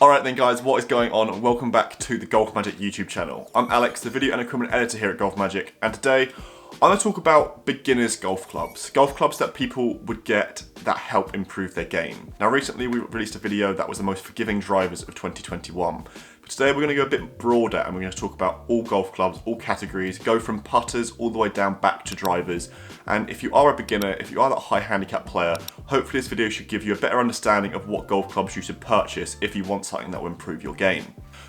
Alright then guys, what is going on? Welcome back to the Golfmagic YouTube channel. I'm Alex, the video and equipment editor here at Golfmagic, and today I'm going to talk about beginners golf clubs. Golf clubs that people would get that help improve their game. Now recently we released a video that was the most forgiving drivers of 2021. But today we're going to go a bit broader and we're going to talk about all golf clubs, all categories, go from putters all the way down back to drivers. And if you are a beginner, if you are that high handicap player, hopefully this video should give you a better understanding of what golf clubs you should purchase if you want something that will improve your game.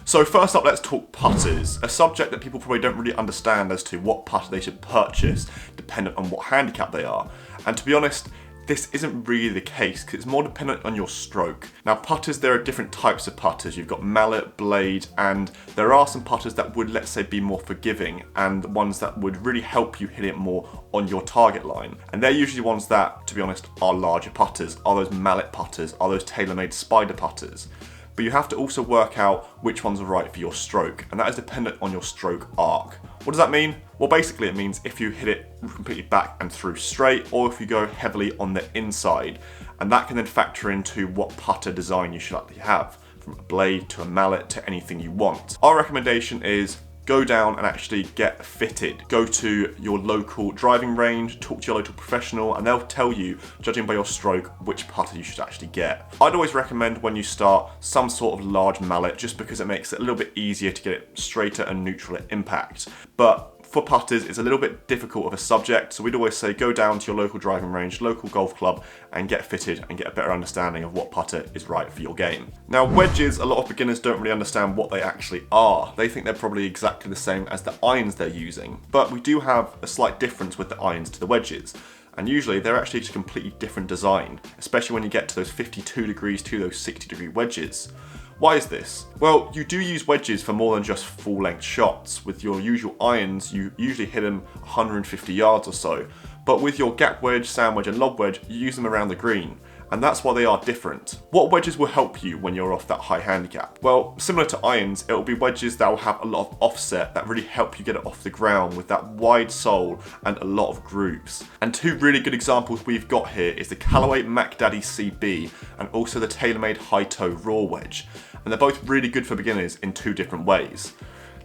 So first up, let's talk putters, a subject that people probably don't really understand as to what putter they should purchase dependent on what handicap they are. And to be honest, this isn't really the case because it's more dependent on your stroke. Now putters, there are different types of putters. You've got mallet, blade, and there are some putters that would, let's say, be more forgiving and ones that would really help you hit it more on your target line. And they're usually ones that, to be honest, are larger putters, are those mallet putters, are those tailor-made spider putters. But you have to also work out which ones are right for your stroke, and that is dependent on your stroke arc. What does that mean? Well, basically it means if you hit it completely back and through straight, or if you go heavily on the inside, and that can then factor into what putter design you should actually have, from a blade to a mallet to anything you want. Our recommendation is go down and actually get fitted. Go to your local driving range, talk to your local professional, and they'll tell you, judging by your stroke, which putter you should actually get. I'd always recommend when you start some sort of large mallet, just because it makes it a little bit easier to get it straighter and neutral at impact. But for putters, it's a little bit difficult of a subject, so we'd always say go down to your local driving range, local golf club, and get fitted and get a better understanding of what putter is right for your game. Now wedges, a lot of beginners don't really understand what they actually are. They think they're probably exactly the same as the irons they're using, but we do have a slight difference with the irons to the wedges. And usually they're actually just a completely different design, especially when you get to those 52 degrees to those 60-degree wedges. Why is this? Well, you do use wedges for more than just full length shots. With your usual irons, you usually hit them 150 yards or so. But with your gap wedge, sand wedge and lob wedge, you use them around the green. And that's why they are different. What wedges will help you when you're off that high handicap? Well, similar to irons, it will be wedges that will have a lot of offset that really help you get it off the ground with that wide sole and a lot of grooves. And two really good examples we've got here is the Callaway Mac Daddy CB and also the TaylorMade High Toe Raw Wedge. And they're both really good for beginners in two different ways.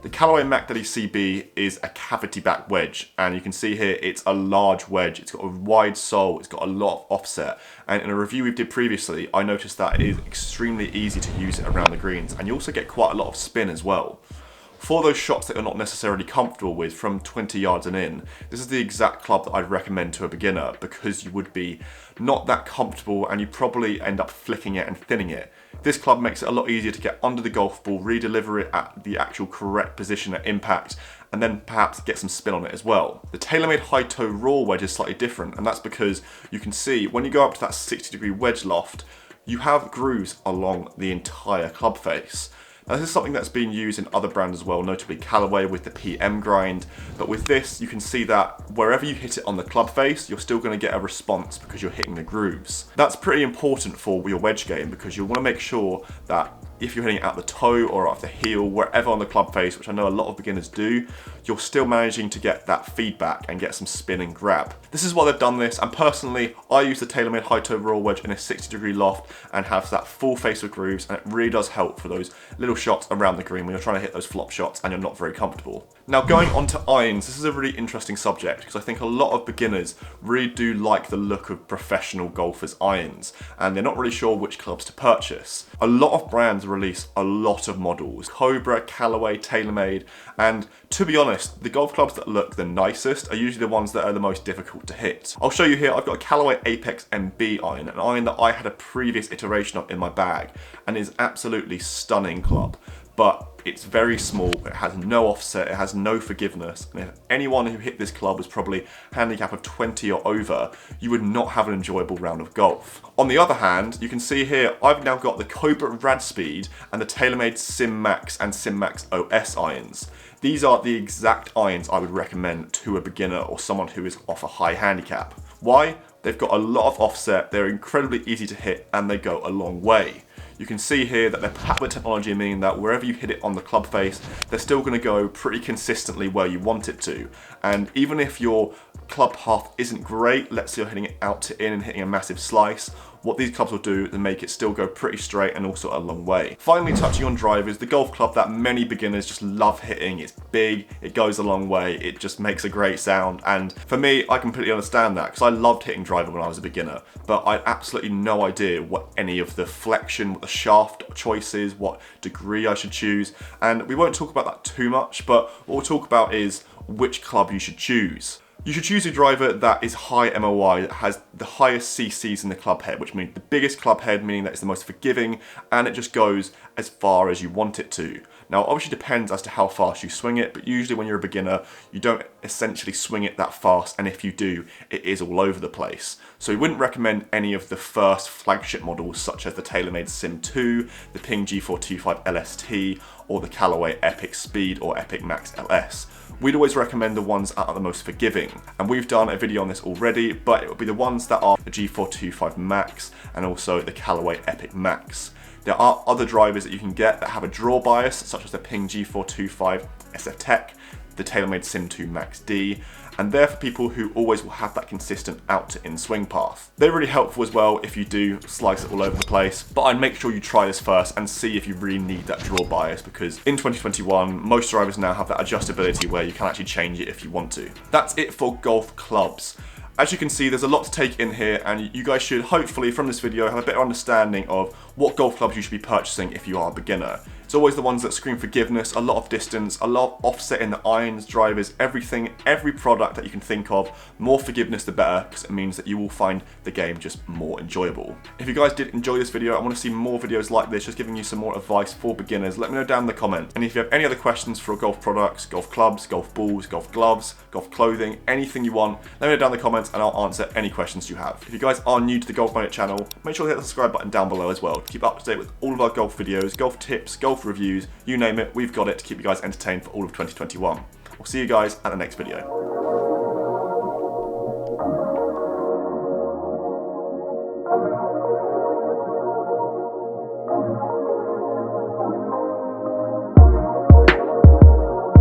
The Callaway Mac Daddy CB is a cavity back wedge, and you can see here it's a large wedge. It's got a wide sole, it's got a lot of offset, and in a review we did previously I noticed that it is extremely easy to use it around the greens, and you also get quite a lot of spin as well. For those shots that you're not necessarily comfortable with from 20 yards and in, this is the exact club that I'd recommend to a beginner, because you would be not that comfortable and you probably end up flicking it and thinning it. This club makes it a lot easier to get under the golf ball, re-deliver it at the actual correct position at impact, and then perhaps get some spin on it as well. The TaylorMade High Toe Raw Wedge is slightly different, and that's because you can see when you go up to that 60-degree wedge loft, you have grooves along the entire club face. Now this is something that's been used in other brands as well, notably Callaway with the PM grind, but with this you can see that wherever you hit it on the club face, you're still going to get a response because you're hitting the grooves. That's pretty important for your wedge game because you'll want to make sure that if you're hitting it out the toe or off the heel, wherever on the club face, which I know a lot of beginners do, you're still managing to get that feedback and get some spin and grab. This is why they've done this, and personally, I use the TaylorMade High Toe Raw Wedge in a 60-degree loft and have that full face of grooves, and it really does help for those little shots around the green when you're trying to hit those flop shots and you're not very comfortable. Now going on to irons, this is a really interesting subject because I think a lot of beginners really do like the look of professional golfers' irons, and they're not really sure which clubs to purchase. A lot of brands release a lot of models, Cobra, Callaway, TaylorMade, and to be honest, the golf clubs that look the nicest are usually the ones that are the most difficult to hit. I'll show you here, I've got a Callaway Apex MB iron, an iron that I had a previous iteration of in my bag, and is absolutely stunning club. But it's very small, it has no offset, it has no forgiveness, and if anyone who hit this club was probably handicap of 20 or over, you would not have an enjoyable round of golf. On the other hand, you can see here, I've now got the Cobra Rad Speed and the TaylorMade Sim Max and Sim Max OS irons. These are the exact irons I would recommend to a beginner or someone who is off a high handicap. Why? They've got a lot of offset, they're incredibly easy to hit, and they go a long way. You can see here that they're packed with technology, meaning that wherever you hit it on the club face, they're still going to go pretty consistently where you want it to. And even if your club path isn't great, let's say you're hitting it out to in and hitting a massive slice, what these clubs will do is make it still go pretty straight and also a long way. Finally, touching on drivers, the golf club that many beginners just love hitting. It's big, it goes a long way, it just makes a great sound, and for me, I completely understand that because I loved hitting driver when I was a beginner, but I had absolutely no idea what any of the flexion, what the shaft choices, what degree I should choose, and we won't talk about that too much, but what we'll talk about is which club you should choose. You should choose a driver that is high MOI, that has the highest CCs in the club head, which means the biggest club head, meaning that it's the most forgiving, and it just goes as far as you want it to. Now, obviously depends as to how fast you swing it, but usually when you're a beginner, you don't essentially swing it that fast, and if you do, it is all over the place. So we wouldn't recommend any of the first flagship models, such as the TaylorMade Sim 2, the Ping G425 LST, or the Callaway Epic Speed or Epic Max LS. We'd always recommend the ones that are the most forgiving, and we've done a video on this already, but it would be the ones that are the G425 Max and also the Callaway Epic Max. There are other drivers that you can get that have a draw bias, such as the Ping G425 SF Tech, the TaylorMade Sim 2 Max D, and they're for people who always will have that consistent out to in swing path. They're really helpful as well if you do slice it all over the place, but I'd make sure you try this first and see if you really need that draw bias, because in 2021, most drivers now have that adjustability where you can actually change it if you want to. That's it for golf clubs. As you can see, there's a lot to take in here, and you guys should hopefully from this video have a better understanding of what golf clubs you should be purchasing if you are a beginner. It's always the ones that scream forgiveness, a lot of distance, a lot of offset in the irons, drivers, everything, every product that you can think of. More forgiveness the better, because it means that you will find the game just more enjoyable. If you guys did enjoy this video, I want to see more videos like this, just giving you some more advice for beginners. Let me know down in the comments. And if you have any other questions for golf products, golf clubs, golf balls, golf gloves, golf clothing, anything you want, let me know down in the comments and I'll answer any questions you have. If you guys are new to the Golfmagic channel, make sure to hit the subscribe button down below as well to keep up to date with all of our golf videos, golf tips, golf reviews, you name it, we've got it to keep you guys entertained for all of 2021. We'll see you guys at the next video.